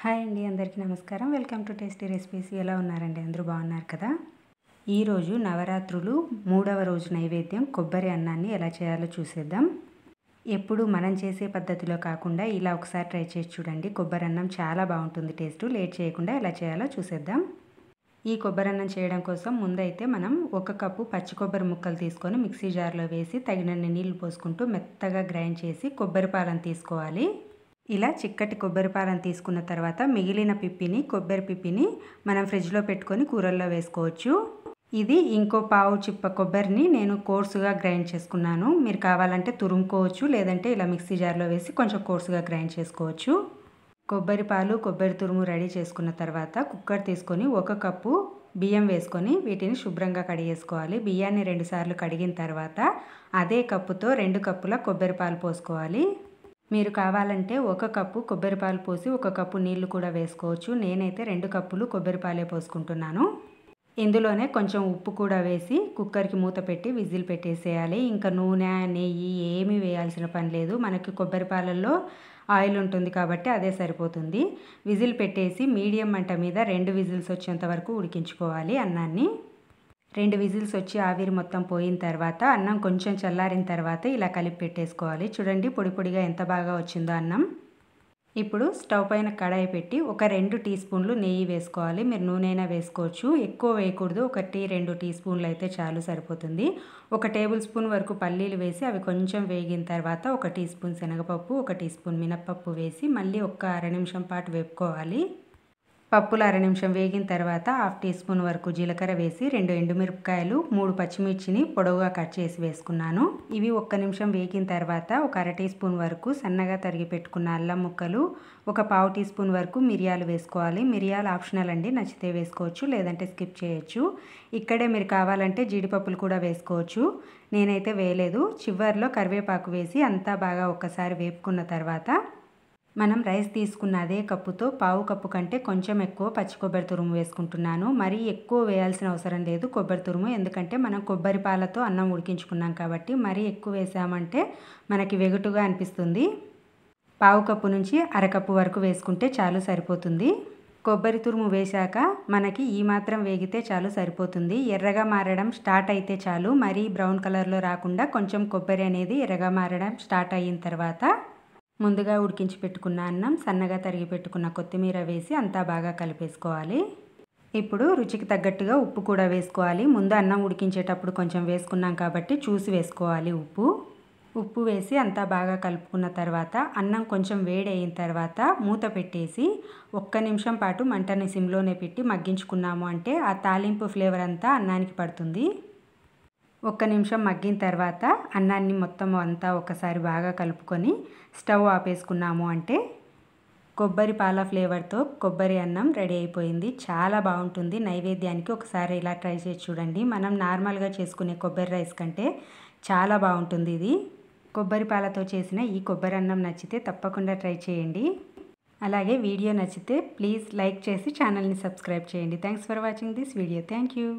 Hi అండి, అందరికీ నమస్కారం. Welcome to tasty recipes. ఎలా ఉన్నారండి? అందరూ బాగున్నారు కదా? ఈరోజు నవరాత్రులు 3వ రోజు నైవేద్యం కొబ్బరి అన్నాన్ని ఎలా చేయాలో చూసేద్దాం. ఎప్పుడు మనం చేసే పద్ధతిలో కాకుండా ఇలా ఒకసారి ట్రై చేసి చూడండి. కొబ్బరి అన్నం చాలా బాగుంటుంది టేస్ట్. లేట్ చేయకుండా ఎలా చేయాలో చూసేద్దాం. ఈ కొబ్బరి అన్నం చేయడం కోసం ముందైతే మనం 1 కప్పు పచ్చి కొబ్బరి ముక్కలు తీసుకొని మిక్సీ జార్లో వేసి తగినన్ని నీళ్లు పోసుకుంటూ మెత్తగా గ్రైండ్ చేసి కొబ్బరి పాలను తీసుకోవాలి. ఇలా చిక్కటి కొబ్బరి పాలను తీసుకున్న తర్వాత మిగిలిన కొబ్బరి పిప్పిని మనం ఫ్రిడ్జ్లో పెట్టుకొని కూరల్లో వేసుకోవచ్చు. ఇది ఇంకో పావు చిప్ప కొబ్బరిని నేను కోర్సుగా గ్రైండ్ చేసుకున్నాను. మీరు కావాలంటే తురుముకోవచ్చు, లేదంటే ఇలా మిక్సీ జార్లో వేసి కొంచెం కోర్సుగా గ్రైండ్ చేసుకోవచ్చు. కొబ్బరి పాలు, కొబ్బరి తురుము రెడీ చేసుకున్న తర్వాత కుక్కర్ తీసుకొని 1 కప్పు బియ్యం వేసుకొని వీటిని శుభ్రంగా కడిగేసుకోవాలి. బియ్యాన్ని 2 సార్లు కడిగిన తర్వాత అదే కప్పుతో 2 కప్పుల కొబ్బరి పాలు పోసుకోవాలి. మీరు కావాలంటే 1 కప్పు కొబ్బరి పాలు పోసి 1 కప్పు నీళ్లు కూడా వేసుకోవచ్చు. నేనైతే 2 కప్పులు కొబ్బరి పాలే పోసుకుంటున్నాను. ఇందులోనే కొంచెం ఉప్పు కూడా వేసి కుక్కర్కి మూత పెట్టి విజిల్ పెట్టేసేయాలి. ఇంకా నూనె, నెయ్యి ఏమీ వేయాల్సిన పని లేదు. మనకి కొబ్బరి పాలల్లో ఆయిల్ ఉంటుంది కాబట్టి అదే సరిపోతుంది. విజిల్ పెట్టేసి మీడియం మంట మీద 2 విజిల్స్ వచ్చేంత వరకు ఉడికించుకోవాలి అన్నాన్ని. 2 విజిల్స్ వచ్చి ఆవిరి మొత్తం పోయిన తర్వాత అన్నం కొంచెం చల్లారిన తర్వాత ఇలా కలిపి పెట్టేసుకోవాలి. చూడండి పొడి పొడిగా ఎంత బాగా వచ్చిందో అన్నం. ఇప్పుడు స్టవ్ పైన కడాయి పెట్టి ఒక 2 టీ స్పూన్లు నెయ్యి వేసుకోవాలి. మీరు నూనె అయినా వేసుకోవచ్చు. ఎక్కువ వేయకూడదు. 1-2 టీ స్పూన్లు అయితే చాలు, సరిపోతుంది. 1 టేబుల్ స్పూన్ వరకు పల్లీలు వేసి అవి కొంచెం వేగిన తర్వాత 1 టీ స్పూన్ శనగపప్పు, 1 టీ స్పూన్ మినప్పప్పు వేసి మళ్ళీ ఒక అర నిమిషం పాటు వేపుకోవాలి. పప్పులు అర నిమిషం వేగిన తర్వాత 1/2 టీ స్పూన్ వరకు జీలకర్ర వేసి 2 ఎండుమిరపకాయలు, 3 పచ్చిమిర్చిని పొడవుగా కట్ చేసి వేసుకున్నాను. ఇవి 1 నిమిషం వేగిన తర్వాత ఒక అర టీ స్పూన్ వరకు సన్నగా తరిగి పెట్టుకున్న అల్లం ముక్కలు, 1/4 టీ స్పూన్ వరకు మిరియాలు వేసుకోవాలి. మిరియాలు ఆప్షనల్ అండి, నచ్చితే వేసుకోవచ్చు, లేదంటే స్కిప్ చేయొచ్చు. ఇక్కడే మీరు కావాలంటే జీడిపప్పులు కూడా వేసుకోవచ్చు. నేనైతే వేయలేదు. చివర్లో కరివేపాకు వేసి అంతా బాగా ఒక్కసారి వేపుకున్న తర్వాత మనం రైస్ తీసుకున్న అదే కప్పుతో పావు కప్పు కంటే కొంచెం ఎక్కువ పచ్చి కొబ్బరి తురుము వేసుకుంటున్నాను. మరీ ఎక్కువ వేయాల్సిన అవసరం లేదు కొబ్బరి తురుము, ఎందుకంటే మనం కొబ్బరి పాలతో అన్నం ఉడికించుకున్నాం కాబట్టి. మరీ ఎక్కువ వేసామంటే మనకి వెగుటుగా అనిపిస్తుంది. పావు కప్పు నుంచి అరకప్పు వరకు వేసుకుంటే చాలు, సరిపోతుంది. కొబ్బరి తురుము వేశాక మనకి ఈ మాత్రం వేగితే చాలు, సరిపోతుంది. ఎర్రగా మారడం స్టార్ట్ అయితే చాలు. మరీ బ్రౌన్ కలర్లో రాకుండా కొంచెం కొబ్బరి అనేది ఎర్రగా మారడం స్టార్ట్ అయిన తర్వాత ముందుగా ఉడికించి పెట్టుకున్న అన్నం, సన్నగా తరిగి పెట్టుకున్న కొత్తిమీర వేసి అంతా బాగా కలిపేసుకోవాలి. ఇప్పుడు రుచికి తగ్గట్టుగా ఉప్పు కూడా వేసుకోవాలి. ముందు అన్నం ఉడికించేటప్పుడు కొంచెం వేసుకున్నాం కాబట్టి చూసి వేసుకోవాలి ఉప్పు వేసి అంతా బాగా కలుపుకున్న తర్వాత అన్నం కొంచెం వేడి అయిన తర్వాత మూత పెట్టేసి 1 నిమిషం పాటు మంటని సిమ్లోనే పెట్టి మగ్గించుకున్నాము అంటే ఆ తాలింపు ఫ్లేవర్ అంతా అన్నానికి పడుతుంది. 1 నిమిషం మగ్గిన తర్వాత అన్నాన్ని మొత్తం అంతా ఒకసారి బాగా కలుపుకొని స్టవ్ ఆపేసుకున్నాము అంటే కొబ్బరి పాల ఫ్లేవర్తో కొబ్బరి అన్నం రెడీ అయిపోయింది. చాలా బాగుంటుంది. నైవేద్యానికి ఒకసారి ఇలా ట్రై చేసి చూడండి. మనం నార్మల్గా చేసుకునే కొబ్బరి రైస్ కంటే చాలా బాగుంటుంది ఇది. కొబ్బరి పాలతో చేసిన ఈ కొబ్బరి అన్నం నచ్చితే తప్పకుండా ట్రై చేయండి. అలాగే వీడియో నచ్చితే ప్లీజ్ లైక్ చేసి ఛానల్ని సబ్స్క్రైబ్ చేయండి. Thanks for watching this video. Thank you.